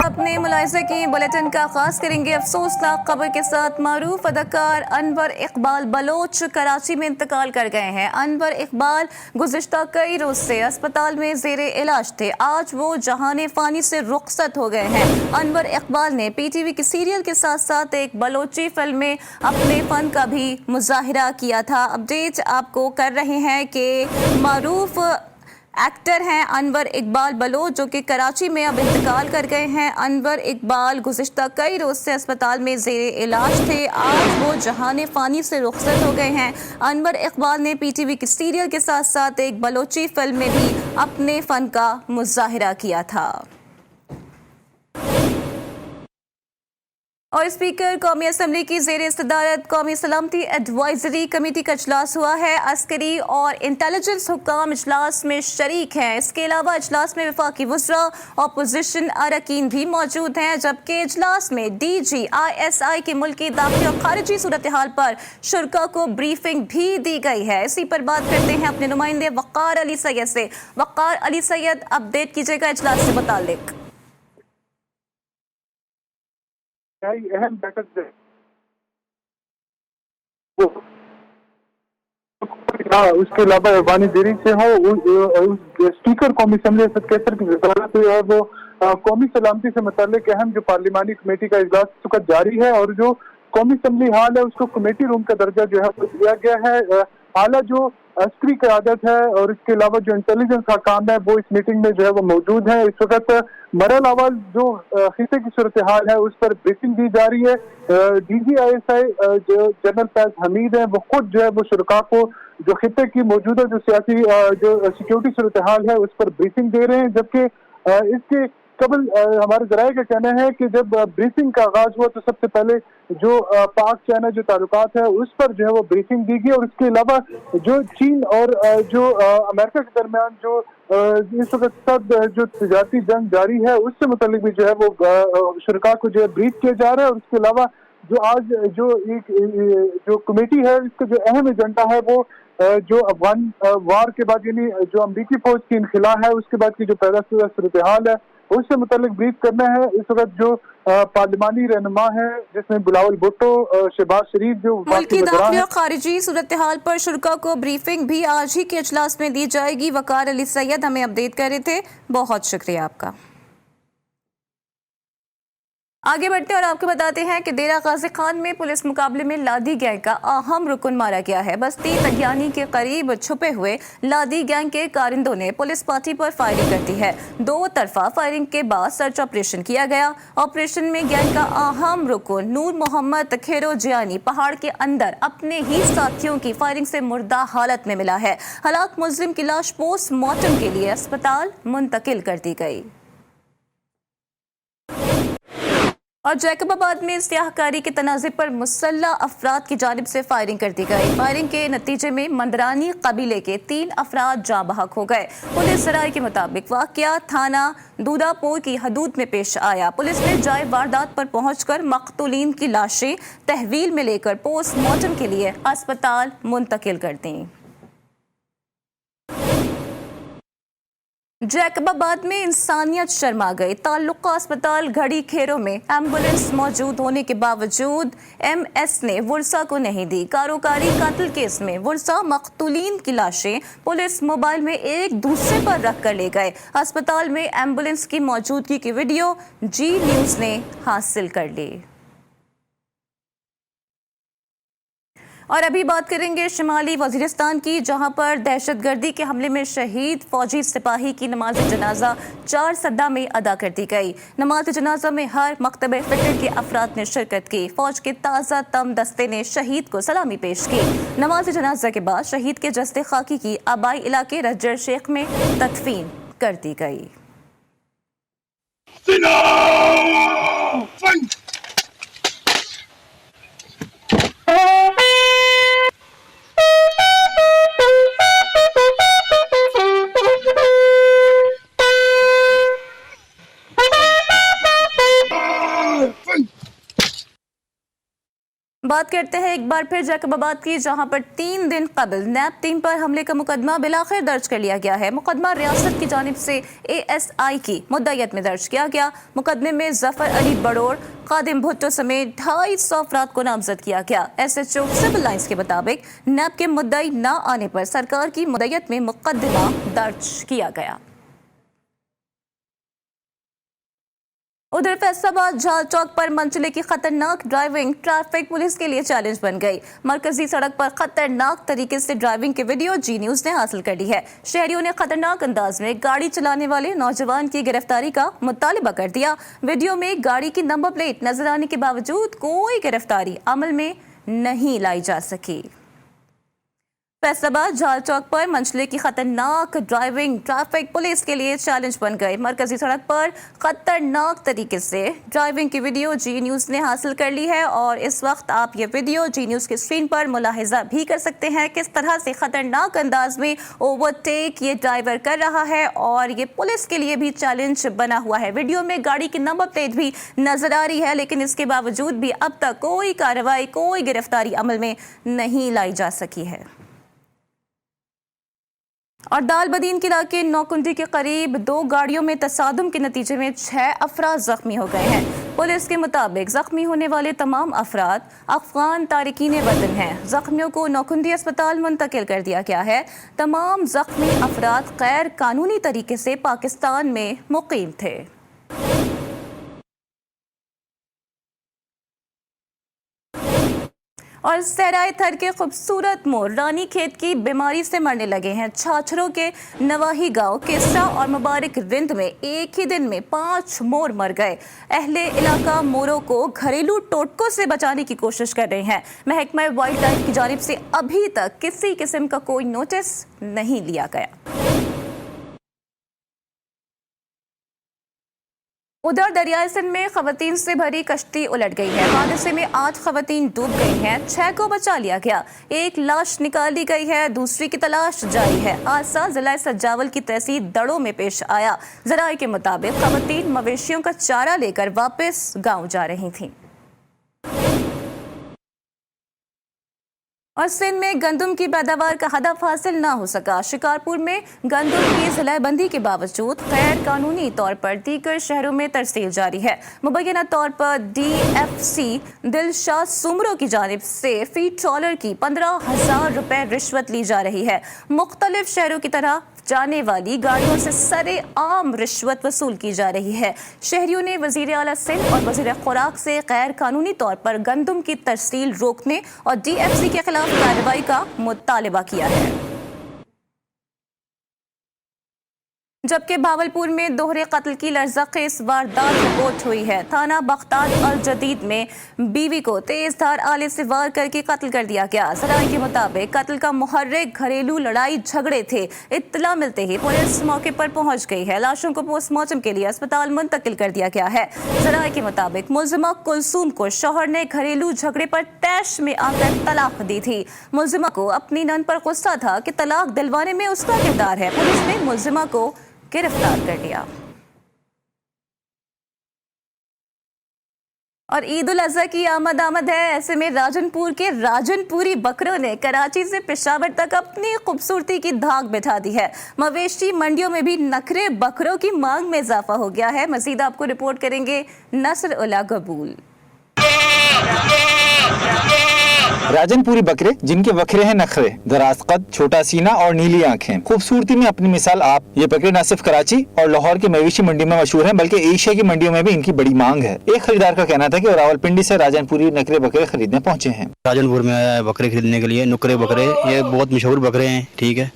अपने मुलाहिज़े की बुलेटिन का आगाज़ करेंगे अफसोसनाक खबर के साथ। मारूफ अदाकार अनवर इकबाल बलोच कराची में इंतकाल कर गए हैं। अनवर इकबाल गुज़िश्ता कई रोज़ से अस्पताल में ज़ेरे इलाज थे। आज वो जहाने फ़ानी से रुखसत हो गए हैं। अनवर इकबाल ने PTV के सीरियल के साथ साथ एक बलोची फिल्म में अपने फ़न का भी मुज़ाहिरा किया था। अपडेट आपको कर रहे हैं कि मारूफ एक्टर हैं अनवर इकबाल बलोच, जो कि कराची में अब इंतकाल कर गए हैं। अनवर इकबाल गुज़िश्ता कई रोज़ से अस्पताल में ज़ेरे इलाज थे। आज वो जहाने फ़ानी से रुखसत हो गए हैं। अनवर इकबाल ने PTV के सीरियल के साथ साथ एक बलोची फिल्म में भी अपने फ़न का मुज़ाहिरा किया था। और स्पीकर कौमी असम्बली की ज़ेर सदारत कौमी सलामती एडवाइजरी कमेटी का इजलास हुआ है। अस्करी और इंटेलिजेंस हुक्काम इजलास में शरीक हैं। इसके अलावा इजलास में वफाकी वज़रा अपोजिशन अरकान भी मौजूद हैं, जबकि इजलास में DG ISI के मुल्की दाखिली और खारिजी सूरत हाल पर शुरा को ब्रीफिंग भी दी गई है। इसी पर बात करते हैं अपने नुमाइंदे वक़ार अली सैयद से। वक़ार अली सैयद, अपडेट कीजिएगा इजलास से मुताल्लिक। अहम बैठक उसके अलावा वानी देरी से हो स्पीकर कौमी असम्बली असद कैसर की वजारत है और वो कौमी सलामती से मुताल्लिक अहम जो पार्लिमानी कमेटी का इजलास इस वक्त जारी है और जो कौमी असम्बली हाल है उसको कमेटी रूम का दर्जा जो है वो दिया गया है। आला जो अस्करी क़यादत है और इसके अलावा जो इंटेलिजेंस का काम है वो इस मीटिंग में जो है वो मौजूद है। इस वक्त मरल अवल जो खिते की सूरत हाल है उस पर ब्रीफिंग दी जा रही है। DG ISI जो जनरल फैज हमीद है वो खुद जो है वो शुरा को जो खिते की मौजूदा जो सियासी जो सिक्योरिटी सूरत हाल है उस पर ब्रीफिंग दे रहे हैं। जबकि इसके कबल हमारे जराये का कहना है कि जब ब्रीफिंग का आगाज हुआ तो सबसे पहले जो पाक चाइना जो ताल्लुकात है उस पर जो है वो ब्रीफिंग दी गई और इसके अलावा जो चीन और जो अमेरिका के दरमियान जो इस वक्त सब जो तजारती जंग जारी है उससे मुतालिक भी जो है वो शुरा को जो है ब्रीफ किया जा रहा है। और इसके अलावा जो आज जो एक जो कमेटी है इसका जो अहम एजेंडा है वो जो अफगान वार के बाद यानी जो अमरीकी फौज की इनखिला है उसके बाद की जो पैदा सूरत हाल है उससे मुतालिक ब्रीफ करना है। इस वक्त जो पार्लिमानी रहनुमा है जिसमें बिलावल भुट्टो, शहबाज शरीफ जो मुल्की दाखिली और खारिजी सूरत हाल पर शुरा को ब्रीफिंग भी आज ही के इजलास में दी जाएगी। वक़ार अली सैयद हमें अपडेट कर रहे थे, बहुत शुक्रिया आपका। आगे बढ़ते और आपको बताते हैं कि डेरा गाजी खान में पुलिस मुकाबले में लादी गैंग का अहम रुकन मारा गया है। बस्ती तगियानी के करीब छुपे हुए लादी गैंग के कारिंदों ने पुलिस पार्टी पर फायरिंग कर दी है। दो तरफा फायरिंग के बाद सर्च ऑपरेशन किया गया। ऑपरेशन में गैंग का अहम रुकन नूर मोहम्मद खेरो जियानी पहाड़ के अंदर अपने ही साथियों की फायरिंग से मुर्दा हालत में मिला है। हलाक मुजरिम की लाश पोस्टमार्टम के लिए अस्पताल मुंतकिल कर दी गई। और जैकबाबाद में सियाहकारी के तनाज़े पर मुसल्लह अफराद की जानिब से फायरिंग कर दी गई। फायरिंग के नतीजे में मंदरानी कबीले के 3 अफराद जाँ बहक हो गए। पुलिस सराय के मुताबिक वाक़या थाना दूधापुर की हदूद में पेश आया। पुलिस ने जाए वारदात पर पहुंचकर मक़तूलीन की लाशें तहवील में लेकर पोस्टमार्टम के लिए अस्पताल मुंतकिल कर दी। जैकबाबाद में इंसानियत शर्मा गई। ताल्लुका अस्पताल घड़ी खेरों में एम्बुलेंस मौजूद होने के बावजूद MS ने वुरसा को नहीं दी। कारोकारी कातिल केस में वुरसा मक़तूलीन की लाशें पुलिस मोबाइल में एक दूसरे पर रख कर ले गए। अस्पताल में एम्बुलेंस की मौजूदगी की वीडियो G न्यूज़ ने हासिल कर ली। और अभी बात करेंगे शिमाली वजीरिस्तान की, जहां पर दहशतगर्दी के हमले में शहीद फौजी सिपाही की नमाज जनाजा 4 सद्दा में अदा कर दी गई। नमाज जनाजा में हर मकतब फिक्र के अफराद ने शिरकत की। फौज के ताज़ा तम दस्ते ने शहीद को सलामी पेश की। नमाज जनाजा के बाद शहीद के जस्ते खाकी की आबाई इलाके रज्जर शेख में तदफीन कर दी गई। बात करते हैं एक बार फिर जैकबाबाद की, जहां पर 3 दिन कबल नैब टीम पर हमले का मुकदमा बिलाखिर दर्ज कर लिया गया है। मुकदमा रियासत की जानिब से ASI की मुद्दईयत में दर्ज किया गया। मुकदमे में जफर अली बड़ोर, कादिम भुट्टो समेत 250 अफराद को नामजद किया गया। SHO सिविल लाइंस के मुताबिक नैब के मुद्दई न आने पर सरकार की मुद्दईयत में मुकदमा दर्ज किया गया। उधर फैसलाबाद झाल चौक पर मंचले की खतरनाक ड्राइविंग ट्रैफिक पुलिस के लिए चैलेंज बन गई। मरकजी सड़क पर खतरनाक तरीके से ड्राइविंग की वीडियो जी न्यूज ने हासिल कर ली है। शहरियों ने खतरनाक अंदाज में गाड़ी चलाने वाले नौजवान की गिरफ्तारी का मुतालिबा कर दिया। वीडियो में गाड़ी की नंबर प्लेट नजर आने के बावजूद कोई गिरफ्तारी अमल में नहीं लाई जा सकी। फैसलाबाद झाल चौक पर मंचले की खतरनाक ड्राइविंग ट्रैफिक पुलिस के लिए चैलेंज बन गई। मरकजी सड़क पर खतरनाक तरीके से ड्राइविंग की वीडियो जी न्यूज ने हासिल कर ली है और इस वक्त आप ये वीडियो जी न्यूज की स्क्रीन पर मुलाहिजा भी कर सकते हैं किस तरह से खतरनाक अंदाज में ओवरटेक ये ड्राइवर कर रहा है और ये पुलिस के लिए भी चैलेंज बना हुआ है। वीडियो में गाड़ी की नंबर प्लेट भी नजर आ रही है, लेकिन इसके बावजूद भी अब तक कोई कार्रवाई, कोई गिरफ्तारी अमल में नहीं लाई जा सकी है। और दालबदीन के इलाके नौकुंडी के करीब 2 गाड़ियों में तसादुम के नतीजे में 6 अफराद जख्मी हो गए हैं। पुलिस के मुताबिक जख्मी होने वाले तमाम अफराद अफगान तारिकीन वतन हैं। जख्मियों को नौकुंडी अस्पताल मुंतकिल कर दिया गया है। तमाम जख्मी अफराद गैर कानूनी तरीके से पाकिस्तान में मुकीम थे। और सहराए थर के खूबसूरत मोर रानी खेत की बीमारी से मरने लगे हैं। छाछरों के नवाही गांव केसरा और मुबारक रिंद में एक ही दिन में 5 मोर मर गए। अहले इलाका मोरों को घरेलू टोटकों से बचाने की कोशिश कर रहे हैं। महकमा वाइल्ड लाइफ की जानिब से अभी तक किसी किस्म का कोई नोटिस नहीं लिया गया। उधर दरियाई सिंध में खवातीन से भरी कश्ती उलट गई है। हादसे में 8 खवातीन डूब गई हैं, 6 को बचा लिया गया। एक लाश निकाल ली गई है, दूसरी की तलाश जारी है। हादसा जिला सज्जावल की तहसील दड़ों में पेश आया। जराये के मुताबिक खवातीन मवेशियों का चारा लेकर वापस गांव जा रही थीं। और सिंध में गंदम की पैदावार का हदफ हासिल न हो सका। शिकारपुर में गंदम की जिलाबंदी के बावजूद गैर कानूनी तौर पर दीगर शहरों में तरसील जारी है। मुबैना तौर पर DFC दिलशाद सुमरों की जानिब से फी ट्रॉलर की 15,000 रुपए रिश्वत ली जा रही है। मुख्तलिफ शहरों की तरह जाने वाली गाड़ियों से सरे आम रिश्वत वसूल की जा रही है। शहरियों ने वजीर आला सिंध और वजीर खुराक से गैर कानूनी तौर पर गंदम की तरसील रोकने और DFC के खिलाफ कार्रवाई का मुतालिबा किया है। जबकि भावलपुर में दोहरे कत्ल की लर्ज़खेज़ वारदात रिपोर्ट हुई है। थाना बख्तार अल जदीद में बीवी को तेज धार आले से वार करके कत्ल कर दिया गया। ज़राए के मुताबिक कत्ल का मुहर्रिक घरेलू लड़ाई झगड़े थे। इत्तला मिलते ही पुलिस मौके पर पहुंच गई है। लाशों को पोस्टमार्टम के लिए अस्पताल मुंतकिल कर दिया गया है। ज़राए के मुताबिक मुलजिमा कुलसूम को शौहर ने घरेलू झगड़े पर तैश में आकर तलाक दी थी। मुलजिमा को अपनी नंद पर गुस्सा था कि तलाक दिलवाने में उसका किरदार है। पुलिस ने मुलजिमा को गिरफ्तार कर लिया। और ईद उल अज़हा की आमद है। ऐसे में राजनपुर के राजनपुरी बकरों ने कराची से पेशावर तक अपनी खूबसूरती की धाक बिठा दी है। मवेशी मंडियों में भी नखरे बकरों की मांग में इजाफा हो गया है। मजीद आपको रिपोर्ट करेंगे नसर उल्ला गबूल। राजनपुरी बकरे जिनके वखरे हैं नखरे, दराज कद, छोटा सीना और नीली आंखें, खूबसूरती में अपनी मिसाल आप। ये बकरे न सिर्फ कराची और लाहौर की मवेशी मंडी में मशहूर हैं, बल्कि एशिया की मंडियों में भी इनकी बड़ी मांग है। एक खरीदार का कहना था कि रावलपिंडी से राजनपुरी नखरे बकरे खरीदने पहुँचे हैं। राजनपुर में आया है बकरे खरीदने के लिए। नुकरे बकरे ये बहुत मशहूर बकरे हैं, ठीक है,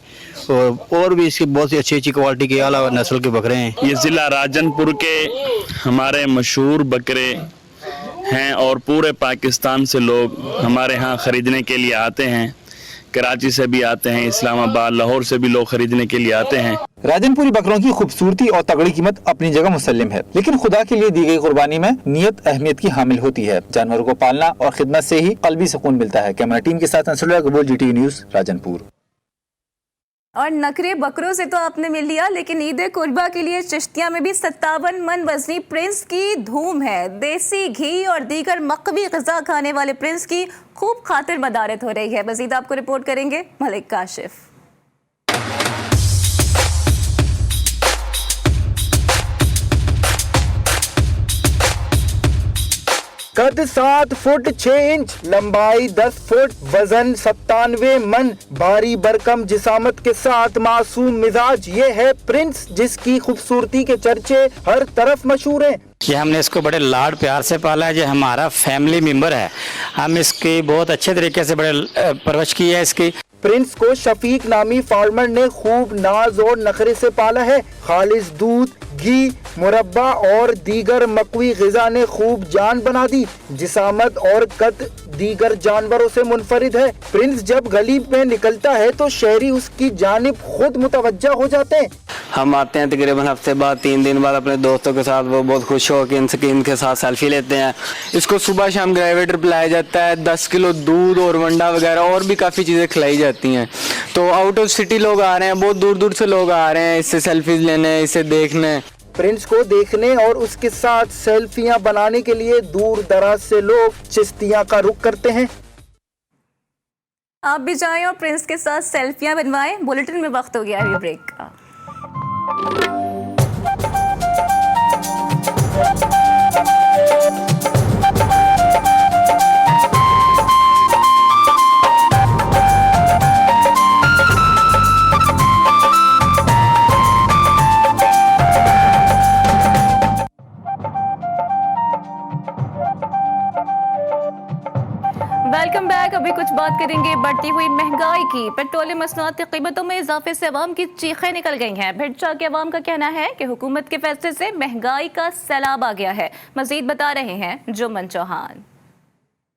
और भी इसकी बहुत सी अच्छी क्वालिटी के अलावा नस्ल के बकरे हैं। ये जिला राजनपुर के हमारे मशहूर बकरे हैं और पूरे पाकिस्तान से लोग हमारे यहाँ ख़रीदने के लिए आते हैं। कराची से भी आते हैं, इस्लामाबाद, लाहौर से भी लोग खरीदने के लिए आते हैं। राजनपुरी बकरों की खूबसूरती और तगड़ी कीमत अपनी जगह मुसल्लिम है, लेकिन खुदा के लिए दी गई कुर्बानी में नियत अहमियत की हामिल होती है। जानवरों को पालना और खिदमत से ही कल्बी सुकून मिलता है। कैमरा टीम के साथ नसरुल्लाह गबूल, GTV न्यूज़, राजनपुर। और नखरे बकरों से तो आपने मिल लिया, लेकिन ईद कुर्बा के लिए चिश्तिया में भी 57 मन वजनी प्रिंस की धूम है। देसी घी और दीगर मकवी ग़िज़ा खाने वाले प्रिंस की खूब खातिर मदारत हो रही है। मज़ीद आपको रिपोर्ट करेंगे मलिक काशिफ। कद 7 फुट 6 इंच, लंबाई 10 फुट, वजन 97 मन, भारी भरकम जिसामत के साथ मासूम मिजाज, ये है प्रिंस जिसकी खूबसूरती के चर्चे हर तरफ मशहूर हैं। ये हमने इसको बड़े लाड प्यार से पाला है, जो हमारा फैमिली मेंबर है। हम इसकी बहुत अच्छे तरीके से बड़े परवरिश की है इसकी। प्रिंस को शफीक नामी फार्मर ने खूब नाज और नखरे से पाला है। खालिस दूध, घी, मुरब्बा और दीगर मकवी ग़िज़ा ने खूब जान बना दी। जिसामत और कद दीगर जानवरों से मुनफरिद है। प्रिंस जब गली में निकलता है तो शहरी उसकी जानिब खुद मुतवज्जा हो जाते हैं। हम आते हैं तकरीबन हफ्ते बाद, 3 दिन बाद अपने दोस्तों के साथ, वो बहुत खुश हो कि इनके साथ सेल्फी लेते हैं। इसको सुबह शाम ग्रेवेटर पिलाया जाता है, 10 किलो दूध और वंडा वगैरह और भी काफ़ी चीज़ें खिलाई जाती हैं। तो आउट ऑफ सिटी लोग आ रहे हैं, बहुत दूर दूर से लोग आ रहे हैं इससे सेल्फीज लेने, इसे देखने। प्रिंस को देखने और उसके साथ सेल्फियां बनाने के लिए दूर दराज से लोग चिश्तिया का रुख करते हैं। आप भी जाएं और प्रिंस के साथ सेल्फियां बनवाएं। बुलेटिन में वक्त हो गया है ब्रेक का। Welcome back. अभी कुछ बात करेंगे बढ़ती हुई महंगाई की। पेट्रोलियम मसनूआत की कीमतों में इजाफे से अवाम की चीखें निकल गई हैं। भिटचा के अवाम का कहना है कि हुकूमत के फैसले से महंगाई का सैलाब आ गया है। मजीद बता रहे हैं जुम्मन चौहान।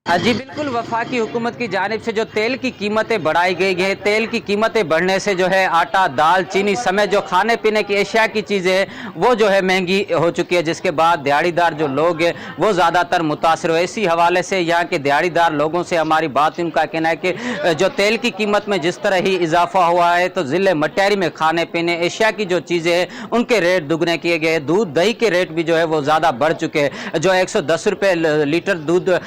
जी बिल्कुल, वफाकी हुकूमत की जानिब से जो तेल की कीमतें बढ़ाई गई हैं, तेल की कीमतें बढ़ने से जो है आटा, दाल, चीनी समेत जो खाने पीने की एशिया की चीज़ें हैं वो जो है महंगी हो चुकी है, जिसके बाद दिहाड़ीदार जो लोग हैं वो ज़्यादातर मुतासर हुए। इसी हवाले से यहाँ के दिहाड़ीदार लोगों से हमारी बात, उनका कहना है कि जो तेल की कीमत में जिस तरह ही इजाफा हुआ है तो ज़िले मटहरी में खाने पीने एशिया की जो चीज़ें हैं उनके रेट दुगने किए गए। दूध दही के रेट भी जो है वो ज़्यादा बढ़ चुके हैं। जो 110 रुपये लीटर दूध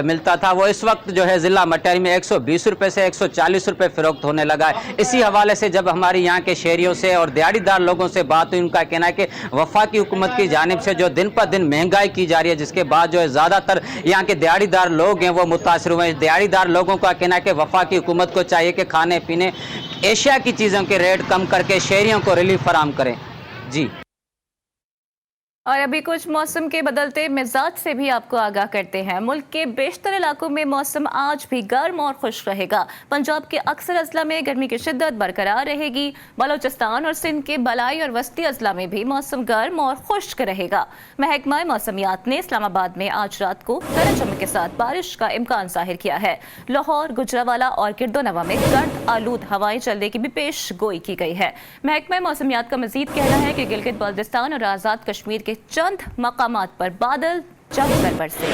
मिलता था वो इस वक्त जो है जिला मटहरी में 120 रुपए से 140 रुपए फरोख्त होने लगा है। इसी हवाले से जब हमारी यहाँ के शहरियों से और दिहाड़ीदार लोगों से बात हुई, उनका कहना है कि वफाकी हुकूमत की जानिब से जो दिन पर दिन महंगाई की जा रही है, जिसके बाद जो है ज़्यादातर यहाँ के दिहाड़ीदार लोग हैं वो मुतासर हुए हैं। दिहाड़ीदार लोगों का कहना है कि वफाकी हुकूमत को चाहिए कि खाने पीने एशिया की चीज़ों के रेट कम करके शहरियों को रिलीफ फराहम करें। जी, और अभी कुछ मौसम के बदलते मिजाज से भी आपको आगाह करते हैं। मुल्क के बेशतर इलाकों में मौसम आज भी गर्म और खुश्क रहेगा। पंजाब के अक्सर अजला में गर्मी की शिद्दत बरकरार रहेगी। बलोचिस्तान और सिंध के बलाई और वस्ती अजला में भी मौसम गर्म और खुश्क रहेगा। महकमा मौसमियात ने इस्लामाबाद में आज रात को गरज चमक के साथ बारिश का इम्कान जाहिर किया है। लाहौर, गुजरावाला और किरदोनवा में गर्द आलूद हवाएं चलने की भी पेश गोई की गई है। महकमा मौसमियात का मजीद कहना है कि गिलगित बल्तिस्तान और आज़ाद कश्मीर के चंद मकामात पर बादल जमकर बरसे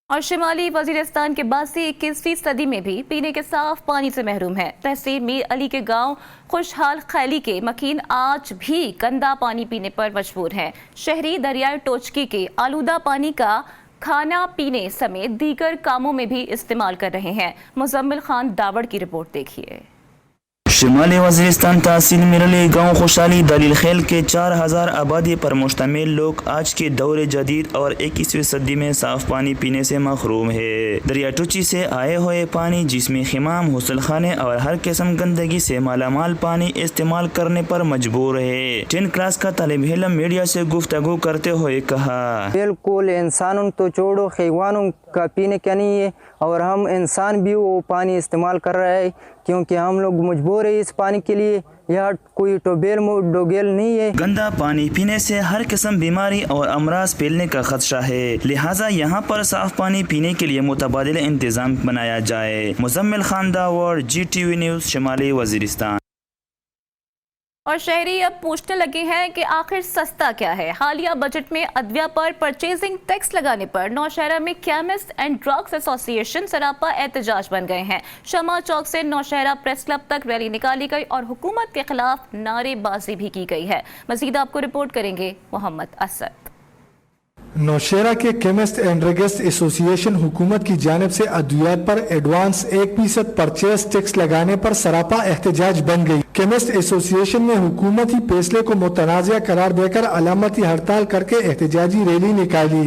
और शिमाली वजीरिस्तान के बासी 21वीं सदी में भी पीने के साफ पानी से महरूम है। तहसील मीर अली के गांव खुशहाल खैली के मकीन आज भी गंदा पानी पीने पर मजबूर हैं। शहरी दरियाई टोचकी के आलूदा पानी का खाना पीने समेत दीगर कामों में भी इस्तेमाल कर रहे हैं। मुजम्मिल खान दावड़ की रिपोर्ट देखिए। शिमाली वज़ीरिस्तान तहसील मिरली गाँव खुशहाली दलील खेल के 4000 आबादी पर मुश्तमिल लोग आज के दौर जदीद और 21वीं सदी में साफ पानी पीने से महरूम है। दरिया टूची से आए हुए पानी, जिसमें खिमाम, हुसल खाने और हर किस्म गंदगी से मालामाल पानी इस्तेमाल करने पर मजबूर है। 10 क्लास का तालिब इल्म मीडिया से गुफ्तगू करते हुए कहा, बिल्कुल इंसानों तो छोड़ो, हैवानों का पीने का नहीं है और हम इंसान भी वो पानी इस्तेमाल कर रहे हैं, क्योंकि हम लोग मजबूर है इस पानी के लिए। यहाँ कोई डोगेल नहीं है। गंदा पानी पीने से हर किस्म बीमारी और अमराज फैलने का खदशा है, लिहाजा यहाँ पर साफ पानी पीने के लिए मुतबादिल इंतजाम बनाया जाए। मुजम्मिल खान दावर, GTV न्यूज़, शिमाली वज़ीरिस्तान। और शहरी अब पूछने लगे हैं कि आखिर सस्ता क्या है। हालिया बजट में अदविया पर परचेजिंग टैक्स लगाने पर नौशहरा में केमिस्ट एंड ड्रग्स एसोसिएशन सरापा एहतजाज बन गए हैं। शमा चौक से नौशहरा प्रेस क्लब तक रैली निकाली गई और हुकूमत के खिलाफ नारेबाजी भी की गई है। मजीद आपको रिपोर्ट करेंगे मोहम्मद असद। नौशहरा के केमिस्ट एंड ड्रगिस्ट एसोसिएशन हुकूमत की जानिब से अद्वियात पर एडवांस 1% परचेज टैक्स लगाने पर सरापा एहतजाज बन गई। केमिस्ट एसोसिएशन ने हुकूमती फैसले को मुतनाज़ा करार देकर अलामती हड़ताल करके एहतजाजी रैली निकाली।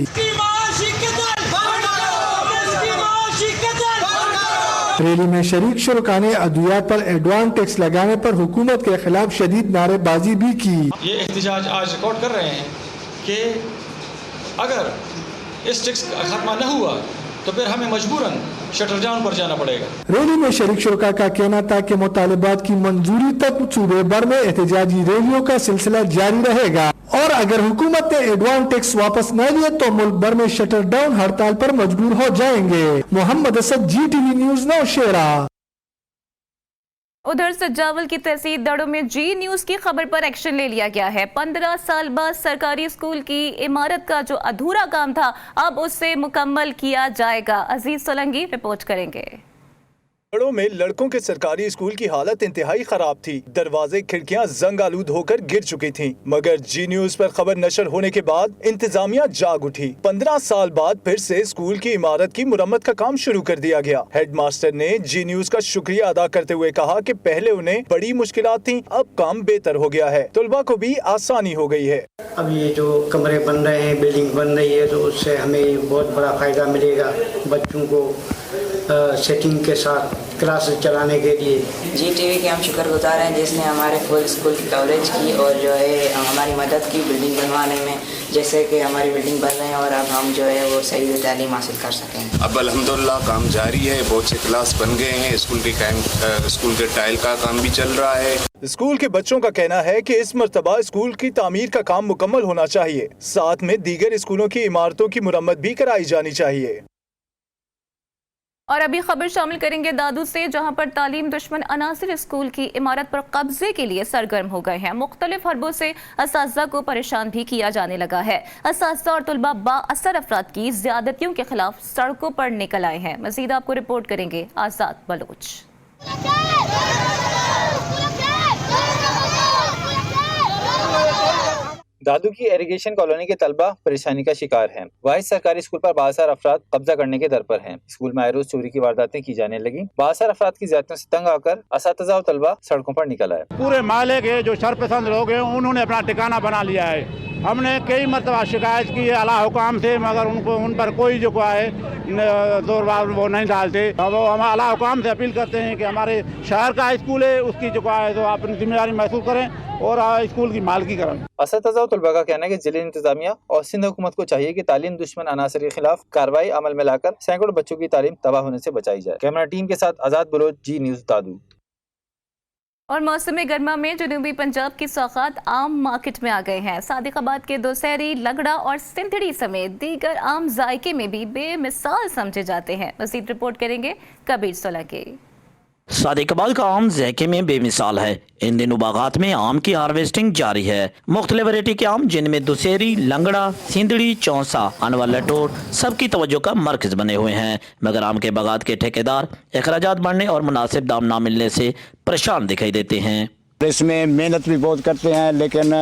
रैली में शरीक शुरका ने अद्वियात पर एडवांस टैक्स लगाने पर हुकूमत के खिलाफ शदीद नारेबाजी भी की। ये एहतजाज आज रिकॉर्ड कर रहे हैं कि अगर इस टैक्स का खात्मा न हुआ तो फिर हमें मजबूरन शटर डाउन पर जाना पड़ेगा। रैली में शरीक शुरका का कहना था कि मुतालिबात की मंजूरी तक सूबे भर में एहतजाजी रैलियों का सिलसिला जारी रहेगा और अगर हुकूमत ने एडवांस टैक्स वापस न लिए तो मुल्क भर में शटर डाउन हड़ताल पर मजबूर हो जाएंगे। Mohammad Asad, GTV news, Nowshera. उधर सज्जावल की तहसील दड़ों में जी न्यूज़ की खबर पर एक्शन ले लिया गया है। 15 साल बाद सरकारी स्कूल की इमारत का जो अधूरा काम था अब उसे मुकम्मल किया जाएगा। अजीज सोलंकी रिपोर्ट करेंगे। दड़ों में लड़कों के सरकारी स्कूल की हालत इंतहाई खराब थी। दरवाजे खिड़कियां जंग आलूद होकर गिर चुकी थीं। मगर जी न्यूज़ पर खबर नशर होने के बाद इंतजामिया जाग उठी। 15 साल बाद फिर से स्कूल की इमारत की मुरम्मत का काम शुरू कर दिया गया। हेडमास्टर ने जी न्यूज़ का शुक्रिया अदा करते हुए कहा कि पहले उन्हें बड़ी मुश्किलात थी, अब काम बेहतर हो गया है, तलबा को भी आसानी हो गई है। अब ये जो कमरे बन रहे हैं, बिल्डिंग बन रही है, तो उससे हमें बहुत बड़ा फायदा मिलेगा बच्चों को सेटिंग के साथ क्लासेस चलाने के लिए। GTV के हम शुक्रगुजार हैं जिसने हमारे फुल स्कूल की कवरेज की और जो है हमारी मदद की बिल्डिंग बनवाने में, जैसे कि हमारी बिल्डिंग बन रहे हैं और अब हम जो है वो सही तालीम हासिल कर सकें। अब अल्हम्दुलिल्लाह काम जारी है, बहुत से क्लास बन गए हैं, स्कूल के टाइल का काम भी चल रहा है। स्कूल के बच्चों का कहना है कि इस मर्तबा स्कूल की तामीर का काम मुकम्मल होना चाहिए, साथ में दीगर स्कूलों की इमारतों की मुरम्मत भी कराई जानी चाहिए। और अभी खबर शामिल करेंगे दादू से, जहां पर तालीम दुश्मन अनासिर स्कूल की इमारत पर कब्जे के लिए सरगर्म हो गए हैं। मुख्तलिफ हरबों से असातिज़ा को परेशान भी किया जाने लगा है। असातिज़ा और तलबा बाअसर अफराद की ज्यादतियों के खिलाफ सड़कों पर निकल आए हैं। मजीद आपको रिपोर्ट करेंगे आजाद बलोच। दादू की इरिगेशन कॉलोनी के तलबा परेशानी का शिकार हैं। वाहिद सरकारी स्कूल पर बासर अफराद कब्जा करने के दर पर हैं। स्कूल में आए रोज चोरी की वारदातें की जाने लगी। बासर अफराद की ज्यादतियों से तंग आकर असातिज़ा और तलबा सड़कों पर निकल आए। पूरे माले के जो शरपसंद लोग हैं उन्होंने अपना ठिकाना बना लिया है। हमने कई मरतबा शिकायत की है आला हुकाम से, मगर उन पर कोई जो है जोर वो नहीं डालते। अब हम आला हुकाम से अपील करते हैं कि हमारे शहर का स्कूल है, उसकी जो है तो अपनी जिम्मेदारी महसूस करें और स्कूल की मालकी करें। असातिज़ा और तलबा का कहना है कि जिले इंतजामिया और सिंध हुकूमत को चाहिए कि तालीम दुश्मन अनासर के खिलाफ कार्रवाई अमल में लाकर सैकड़ों बच्चों की तालीम तबाह होने से बचाई जाए। कैमरा टीम के साथ आजाद बलोच, जी न्यूज़, दादू। और मौसम गर्मा में जनूबी पंजाब की सौगात आम मार्केट में आ गए हैं। सादिकाबाद के दोसहरी, लंगड़ा और सिंधड़ी समेत दीगर आम जायके में भी बेमिसाल समझे जाते हैं। मज़ीद रिपोर्ट करेंगे कबीर सोलंकी। सादिकाबाद का आम ज़ायके में बेमिसाल है। इन दिनों बागात में आम की हार्वेस्टिंग जारी है। मुख्तलिफ वैरायटी के आम जिनमें दुसेरी, लंगड़ा, सिंधड़ी, चौंसा, अनवर, लटोर सबकी तवज्जो का मरकज बने हुए हैं। मगर आम के बागात के ठेकेदार अखराजात बढ़ने और मुनासिब दाम न मिलने से परेशान दिखाई देते हैं। इसमें मेहनत भी बहुत करते हैं, लेकिन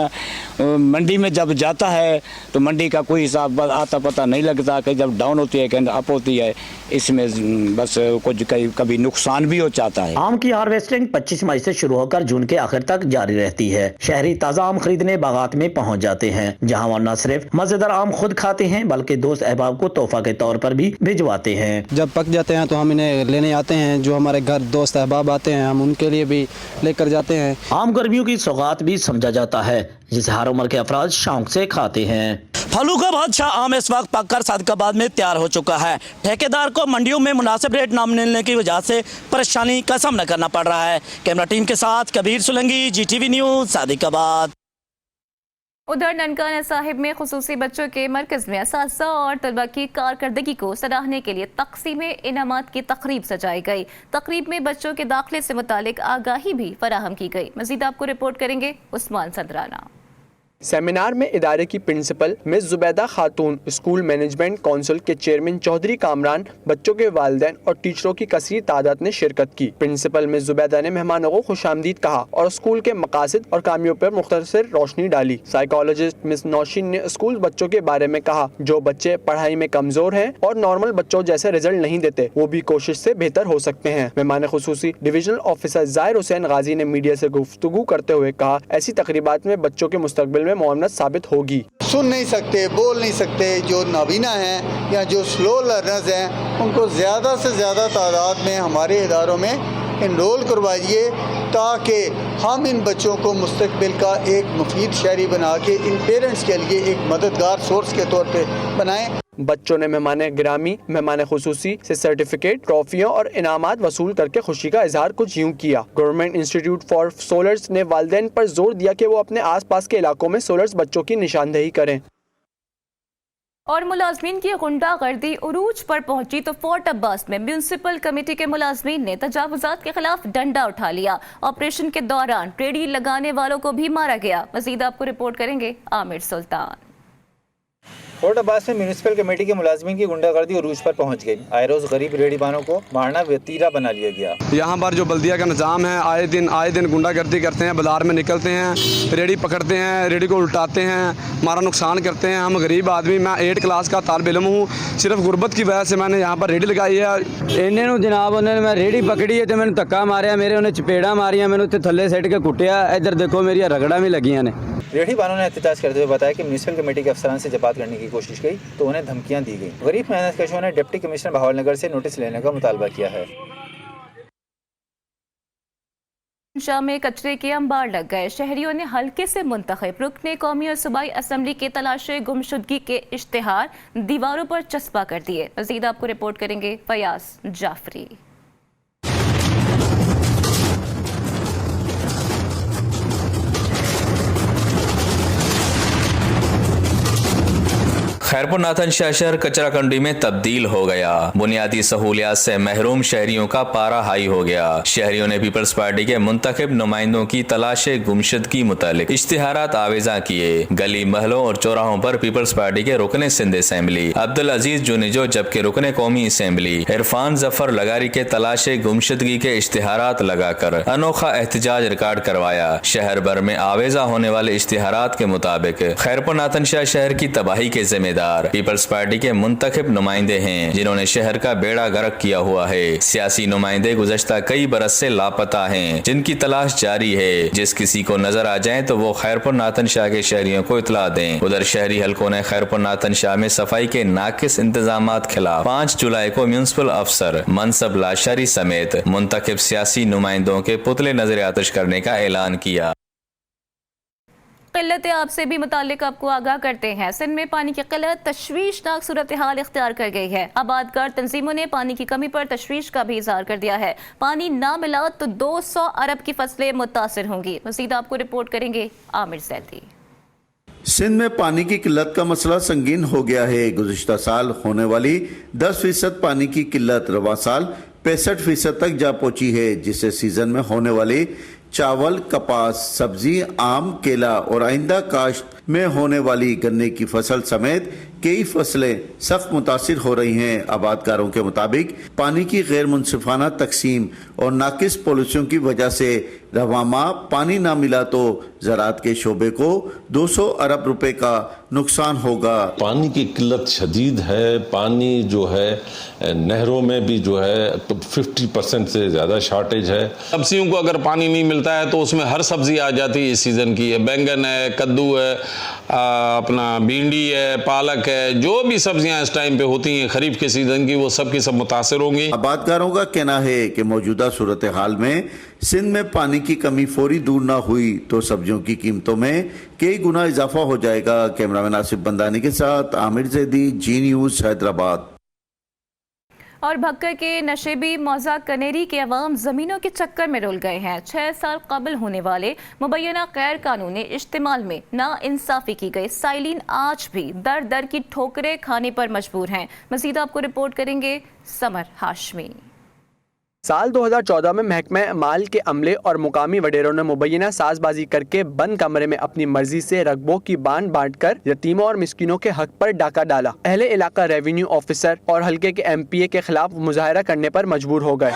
मंडी में जब जाता है तो मंडी का कोई हिसाब आता पता नहीं लगता कि जब डाउन होती है कि अप होती है। इसमें बस कुछ कभी नुकसान भी हो जाता है। आम की हार्वेस्टिंग 25 मई से शुरू होकर जून के आखिर तक जारी रहती है। शहरी ताज़ा आम खरीदने बागात में पहुँच जाते हैं, जहाँ वो न सिर्फ मजेदार आम खुद खाते हैं बल्कि दोस्त अहबाब को तोहफा के तौर पर भी भिजवाते हैं। जब पक जाते हैं तो हम इन्हें लेने आते हैं। जो हमारे घर दोस्त अहबाब आते हैं हम उनके लिए भी लेकर जाते हैं। आम गर्मियों की सौगात भी समझा जाता है, जिसे हर उम्र के अफराद शौक से खाते हैं। फलों का बादशाह आम इस वक्त पककर सादिकाबाद में तैयार हो चुका है। ठेकेदार को मंडियों में मुनासिब रेट न मिलने की वजह से परेशानी का सामना करना पड़ रहा है। कैमरा टीम के साथ कबीर सोलंकी, GTV न्यूज़, सादिकाबाद। उधर ननकाना साहिब में खुसूसी बच्चों के मरकज में असातिज़ा और तलबा की कारकर्दगी को सराहने के लिए तक़सीम इनामात की तकरीब सजाई गई। तकरीब में बच्चों के दाखिले से मुतालिक आगाही भी फराहम की गई। मज़ीद आपको रिपोर्ट करेंगे उस्मान सदराना। सेमिनार में इदारे की प्रिंसिपल मिस जुबैदा खातून, स्कूल मैनेजमेंट काउंसिल के चेयरमैन चौधरी कामरान, बच्चों के वालिदैन और टीचरों की कसीर तादाद ने शिरकत की। प्रिंसिपल मिस जुबैदा ने मेहमानों को खुशामदीद कहा और स्कूल के मकासद और कामियों पर मुख्तसर रोशनी डाली। साइकोलॉजिस्ट मिस नौशीन ने स्कूल बच्चों के बारे में कहा जो बच्चे पढ़ाई में कमजोर हैं और नॉर्मल बच्चों जैसे रिजल्ट नहीं देते, वो भी कोशिश से बेहतर हो सकते हैं। मेहमान खुसूसी डिविजनल ऑफिसर जाहिर हुसैन गाजी ने मीडिया से गुफ्तगू करते हुए कहा, ऐसी तकरीबात में बच्चों के मुस्तकबिल में मुआवनत साबित होगी। सुन नहीं सकते, बोल नहीं सकते, जो नाबीना हैं या जो स्लो लर्नर्स हैं, उनको ज़्यादा से ज़्यादा तादाद में हमारे इदारों में इनरोल करवाइए ताकि हम इन बच्चों को मुस्तकबिल का एक मुफीद शहरी बना के इन पेरेंट्स के लिए एक मददगार सोर्स के तौर पे बनाएं। बच्चों ने मेहमान गिरामी, मेहमान खुसूसी से सर्टिफिकेट, ट्रॉफियों और इनामात वसूल करके खुशी का इजहार कुछ यूं किया। गवर्नमेंट इंस्टीट्यूट फॉर सोलर्स ने वालिदैन पर जोर दिया कि वो अपने आसपास के इलाकों में सोलर्स बच्चों की निशानदेही करें। और मुलाजमीन की गुंडागर्दी उरूज पर पहुंची तो फोर्ट अब्बास में म्यूनिसिपल कमेटी के मुलाजमीन ने तजावुजात के खिलाफ डंडा उठा लिया। ऑपरेशन के दौरान रेडी लगाने वालों को भी मारा गया। मजीद आपको रिपोर्ट करेंगे आमिर सुल्तान। फोर्ट अब्बास में म्यूनिसिपल कमेटी के मुलाजमीन की गुंडागर्दी उरूज पर पहुंच गई। आए रोज गरीब रेहड़ीबानों को मारना वतीरा बना लिया गया। यहाँ पर जो बल्दिया का निज़ाम है, आए दिन गुंडागर्दी करते हैं, बाजार में निकलते हैं, रेहड़ी पकड़ते हैं, रेहड़ी को उल्टाते हैं, हमारा नुकसान करते हैं। हम गरीब आदमी, मैं 8 क्लास का तालिब इल्म हूँ, सिर्फ गुर्बत की वजह से मैंने यहाँ पर रेहड़ी लगाई है। इन्हें जनाब उन्होंने मैं रेहड़ी पकड़ी है तो मैंने धक्का मारिया, मेरे उन्हें चपेड़ा मारिया, मैंने उत्थे थल्ले सैट के कुटिया। इधर देखो मेरी रगड़ा भी लगियां ने। रेहड़ीबानों ने एहतजाज करते हुए बताया कि म्यूनिसिपल कमेटी के अफसरान से जबात करने की कोशिश की तो उन्हें धमकियां दी गई। गरीब मेहनतकशों ने डिप्टी कमिश्नर बहावलनगर से नोटिस लेने का मुतालबा किया है। शाह में कचरे के अंबार लग गए। शहरियों ने हल्के से मुंतखब रुकने कौमी और सूबाई असम्बली के तलाशे गुमशुदगी के इश्तिहार दीवारों पर चस्पा कर दिए। मजीद आपको रिपोर्ट करेंगे फयाज जाफरी। खैरपुर नाथनशाह शहर कचरा कंडी में तब्दील हो गया। बुनियादी सहूलियात से महरूम शहरियों का पारा हाई हो गया। शहरियों ने पीपल्स पार्टी के मुंतखब नुमाइंदों की तलाशे गुमशुदगी मुतालिक इश्तिहारात आवेजा किए। गली महलों और चौराहों पर पीपल्स पार्टी के रुकन सिंध असेंबली अब्दुल अजीज जुनिजो जबकि रुकन कौमी असेंबली इरफान जफर लगारी के तलाशे गुमशुदगी के इश्तिहारात लगाकर अनोखा एहतजाज रिकॉर्ड करवाया। शहर भर में आवेजा होने वाले इश्तिहारात के मुताबिक खैरपुर नाथनशाह शहर की तबाही के जिम्मेदार पीपल्स पार्टी के मुंतखब नुमाइंदे हैं जिन्होंने शहर का बेड़ा गर्क किया हुआ है। सियासी नुमाइंदे गुज़श्ता कई बरस से लापता हैं जिनकी तलाश जारी है। जिस किसी को नजर आ जाए तो वो खैरपुर नाथनशाह के शहरियों को इतला दें। उधर शहरी हलकों ने खैरपुर नाथनशाह में सफाई के नाकिस इंतजामात खिलाफ 5 जुलाई को म्यूनिसिपल अफसर मनसब लाशारी समेत मुंतखब सियासी नुमाइंदों के पुतले नजर आतिश करने का ऐलान किया। किल्लत आब से भी मुतालिक आपको आगाह करते हैं। सिंध में पानी की किल्लत तशवीशनाक सूरत हाल इख्तियार कर गई है। आबादकार तंजीमों ने पानी की कमी पर तशवीश का भी इजहार कर दिया है। पानी ना मिला तो 200 अरब की फसलें मुतासिर होंगी। मज़ीद आपको रिपोर्ट करेंगे आमिर सैदी। सिंध में पानी की किल्लत का मसला संगीन हो गया है। गुज़िश्ता साल होने वाली 10% पानी की किल्लत रवा साल 65% तक जा पहुंची है, जिससे सीजन में होने वाली चावल, कपास, सब्जी, आम, केला और आइंदा काश्त में होने वाली गन्ने की फसल समेत कई फसलें सख्त मुतासिर हो रही हैं। आबादकारों के मुताबिक पानी की गैर मुनसिफाना तकसीम और नाकिस पॉलिसियों की वजह से रवा माह पानी ना मिला तो ज़राअत के शोबे को 200 अरब रुपए का नुकसान होगा। पानी की किल्लत शदीद है। पानी जो है नहरों में भी जो है 50% से ज़्यादा शॉर्टेज है। सब्जियों को अगर पानी नहीं मिलता है तो उसमें हर सब्जी आ जाती है। इस सीज़न की है, बैंगन है, कद्दू है, अपना भिंडी है, पालक है, जो भी सब्जियां इस टाइम पे होती हैं खरीफ के सीजन की, वो सब की सब मुतासिर होंगी। आबादकारों का कहना है कि मौजूदा सूरत हाल में सिंध में पानी की कमी फौरी दूर न हुई तो सब्जियों की कीमतों में कई गुना इजाफा हो जाएगा। कैमरामैन आसिफ बंदानी के साथ आमिर जैदी, जी न्यूज़, हैदराबाद। और भक्कर के नशेबी मौजा कनेरी के अवाम जमीनों के चक्कर में रुल गए हैं। 6 साल कबल होने वाले मुबैना गैर कानूनी इस्तेमाल में नाइंसाफी की गई साइलिन आज भी दर दर की ठोकरें खाने पर मजबूर हैं। मजीद आपको रिपोर्ट करेंगे समर हाशमी। साल 2014 में महकमा माल के अमले और मुकामी वडेरों ने मुबैना साजबाजी करके बंद कमरे में अपनी मर्जी से रकबों की बांट बांटकर यतीमों और मिस्किनों के हक पर डाका डाला। अहले इलाका रेवेन्यू ऑफिसर और हल्के के MPA के खिलाफ मुजाहरा करने पर मजबूर हो गए।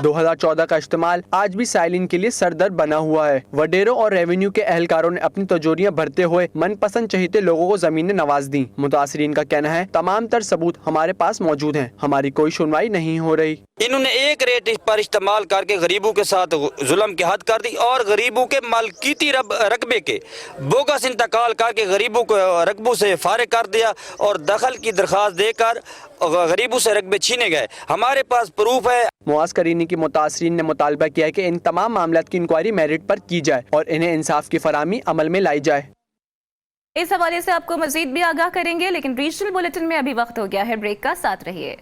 2014 का इस्तेमाल आज भी साइलिन के लिए सरदर्द बना हुआ है। वडेरों और रेवेन्यू के एहलकारों ने अपनी तिजोरियां भरते हुए मनपसंद चहीते लोगों को जमीनें नवाज दी। मुतासरीन का कहना है तमाम तर सबूत हमारे पास मौजूद हैं, हमारी कोई सुनवाई नहीं हो रही। इन्होंने एक रेट पर इस्तेमाल करके गरीबों के साथ जुल्म की हद कर दी और गरीबों के मलकीती रकबे के बोगस इंतकाल करके गरीबों को रकबों से फारिग कर दिया और दखल की दरख्वास्त देकर गरीबों से रकबे छीने गए। हमारे पास प्रूफ है। मुआज करीनी की मुतासरीन ने मुतालबा किया है कि इन तमाम मामलात की इंक्वायरी मेरिट पर की जाए और इन्हें इंसाफ की फराहमी अमल में लाई जाए। इस हवाले से आपको मजीद भी आगाह करेंगे, लेकिन रीजनल बुलेटिन में अभी वक्त हो गया है ब्रेक का। साथ रहिए।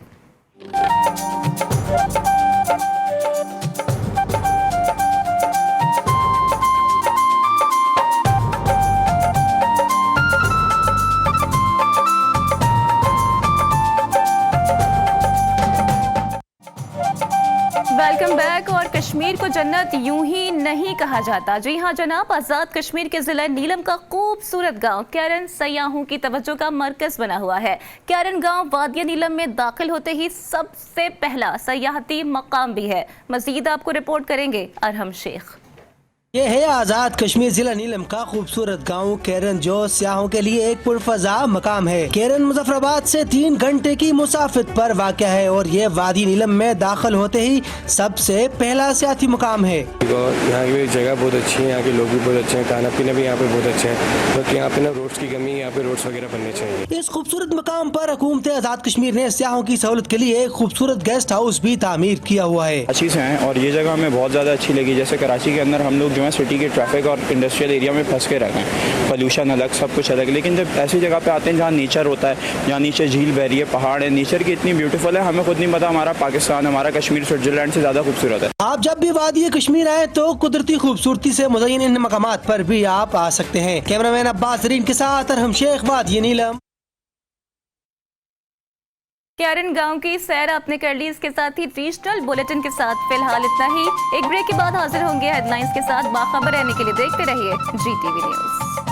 Welcome back. और कश्मीर को जन्नत यूं ही नहीं कहा जाता। जी हाँ जनाब, आज़ाद कश्मीर के जिला नीलम का खूबसूरत गांव कैरन सयाहों की तवज्जो का मरकज बना हुआ है। कैरन गांव वादिया नीलम में दाखिल होते ही सबसे पहला सयाहती मकाम भी है। मजीद आपको रिपोर्ट करेंगे अरहम शेख। ये है आज़ाद कश्मीर जिला नीलम का खूबसूरत गांव कैरन, जो सियाहों के लिए एक पुरफजा मकाम है। कैरन मुजफ्फराबाद से 3 घंटे की मुसाफिर पर वाक़ है और ये वादी नीलम में दाखिल होते ही सबसे पहला सियाती मकाम है। यहाँ की जगह बहुत अच्छी है, यहाँ के लोग भी बहुत अच्छे हैं, खाना पीना भी यहाँ पे बहुत अच्छा है। तो यहाँ पे ना रोड्स की कमी है, यहाँ पे रोड्स वगैरह बनने चाहिए। इस खूबसूरत मकाम पर हुकूमत आज़ाद कश्मीर ने सियाहों की सहूलत के लिए एक खूबसूरत गेस्ट हाउस भी तामीर किया हुआ है। अच्छी से हैं और ये जगह हमें बहुत ज़्यादा अच्छी लगी। जैसे कराची के अंदर हम लोग सिटी के ट्रैफिक और इंडस्ट्रियल एरिया में फंस के रह गए, पोल्यूशन अलग, सब कुछ अलग। लेकिन जब ऐसी जगह पे आते हैं जहाँ नेचर होता है, जहाँ नीचे झील बह रही है, पहाड़ है, नेचर की इतनी ब्यूटीफुल है, हमें खुद नहीं पता हमारा पाकिस्तान, हमारा कश्मीर स्विट्जरलैंड से ज़्यादा खूबसूरत है। आप जब भी वादी कश्मीर आए तो कुदरती खूबसूरती से मुज़य्यन इन मकामात पर भी आप आ सकते हैं। कैमरामैन अब्बास रीन के साथ अरहम शेख, वादी नीलम। कैरन गांव की सैर आपने कर ली। इसके साथ ही रीजनल बुलेटिन के साथ फिलहाल इतना ही। एक ब्रेक के बाद हाजिर होंगे हेडलाइंस के साथ। बाखबर रहने के लिए देखते रहिए GTV न्यूज़।